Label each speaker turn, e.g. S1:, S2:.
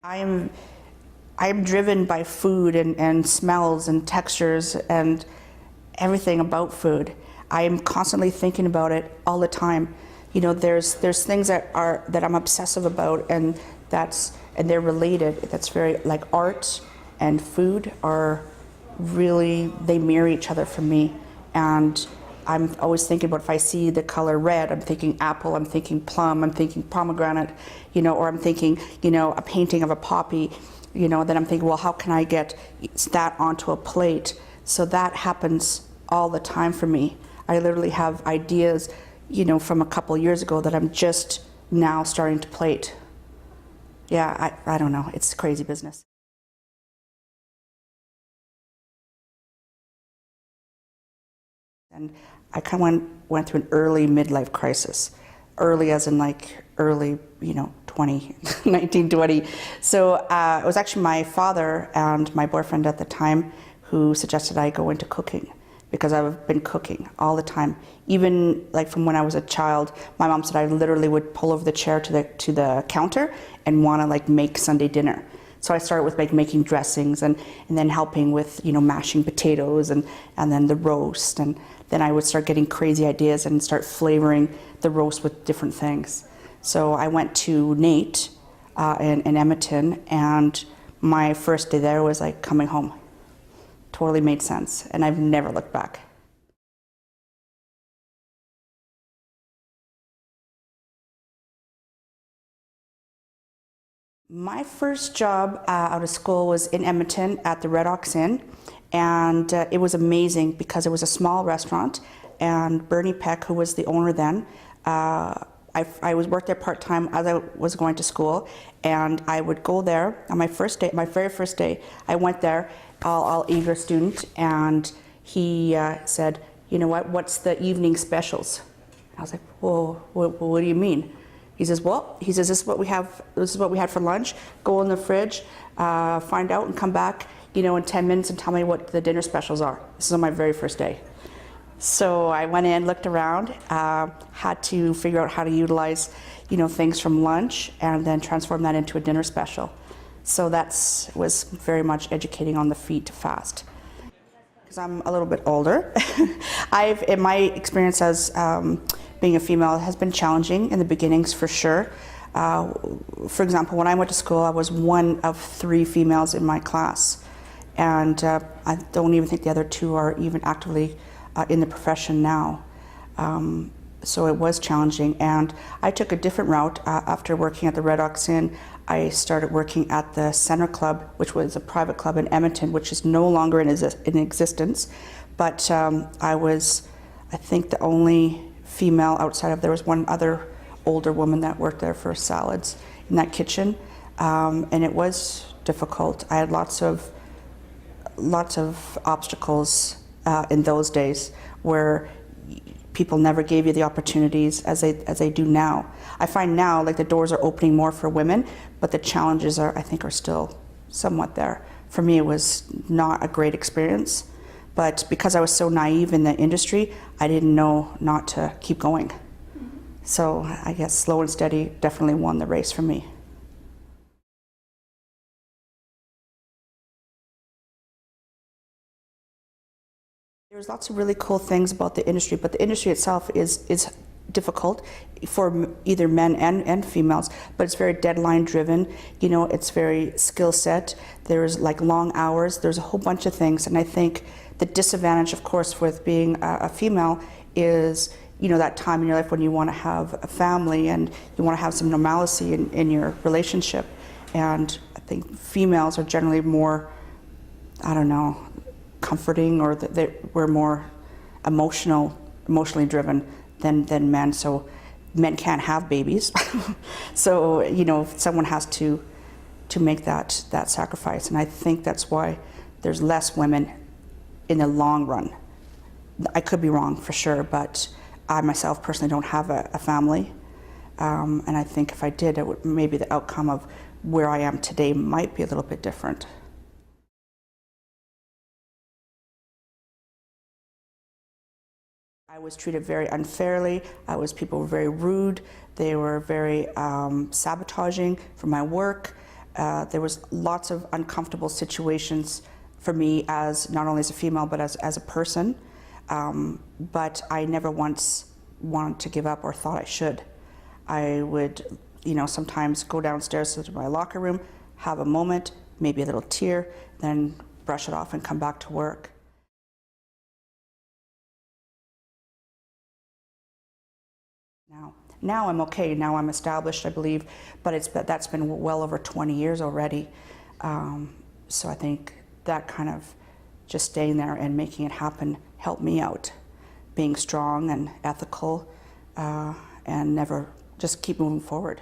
S1: I'm I'm driven by food and smells and textures and everything about food. I am constantly thinking about it all the time. You know, there's things that I'm obsessive about, and they're related. That's very, like, art and food are really, they mirror each other for me. And I'm always thinking about, if I see the color red, I'm thinking apple, I'm thinking plum, I'm thinking pomegranate, or I'm thinking, a painting of a poppy, then I'm thinking, well, how can I get that onto a plate? So that happens all the time for me. I literally have ideas, from a couple years ago that I'm just now starting to plate. Yeah, I don't know, it's crazy business. And I kind of went through an early midlife crisis. Early as in, like, early, 20, 19, 20. So it was actually my father and my boyfriend at the time who suggested I go into cooking, because I've been cooking all the time. Even, like, from when I was a child, my mom said I literally would pull over the chair to the counter and want to, like, make Sunday dinner. So I started with, like, making dressings and then helping with, mashing potatoes and then the roast. And then I would start getting crazy ideas and start flavoring the roast with different things. So I went to Nate in Edmonton, and my first day there was like coming home. Totally made sense, and I've never looked back. My first job out of school was in Edmonton at the Red Ox Inn, and it was amazing because it was a small restaurant, and Bernie Peck, who was the owner then, I was worked there part-time as I was going to school, and I would go there on my first day, my very first day. I went there, all eager student, and he said, "You know what? What's the evening specials?" I was like, "Whoa, what do you mean?" He says, "This is what we have. This is what we had for lunch. Go in the fridge, find out, and come back, in 10 minutes and tell me what the dinner specials are." This is on my very first day. So I went in, looked around, had to figure out how to utilize, things from lunch and then transform that into a dinner special. So was very much educating on the feet fast. Because I'm a little bit older, in my experience as being a female, has been challenging in the beginnings for sure. For example, when I went to school, I was one of 3 females in my class, and I don't even think the other 2 are even actively in the profession now. So it was challenging, and I took a different route. After working at the Red Ox Inn, I started working at the Center Club, which was a private club in Edmonton, which is no longer in existence. But I was, I think, the only female outside of, there was one other older woman that worked there for salads in that kitchen, and it was difficult. I had lots of obstacles in those days, where people never gave you the opportunities as they do now. I find now, like, the doors are opening more for women, but the challenges I think are still somewhat there. For me, it was not a great experience, but because I was so naive in the industry, I didn't know not to keep going. So I guess slow and steady definitely won the race for me. There's lots of really cool things about the industry, but the industry itself is difficult for either men and females, but it's very deadline driven. It's very skill set. There's, like, long hours. There's a whole bunch of things, and I think the disadvantage, of course, with being a female is, that time in your life when you want to have a family and you want to have some normalcy in your relationship. And I think females are generally more, I don't know, comforting, or that we're more emotionally driven than men. So men can't have babies. So, someone has to make that sacrifice. And I think that's why there's less women in the long run. I could be wrong for sure, but I myself personally don't have a family. And I think if I did, maybe the outcome of where I am today might be a little bit different. I was treated very unfairly. People were very rude. They were very sabotaging for my work. There was lots of uncomfortable situations for me as not only as a female but as a person. But I never once wanted to give up or thought I should. I would, sometimes go downstairs to my locker room, have a moment, maybe a little tear, then brush it off and come back to work. Now I'm okay. Now I'm established, I believe, but that's been well over 20 years already. So I think that kind of just staying there and making it happen helped me out, being strong and ethical, and never just keep moving forward.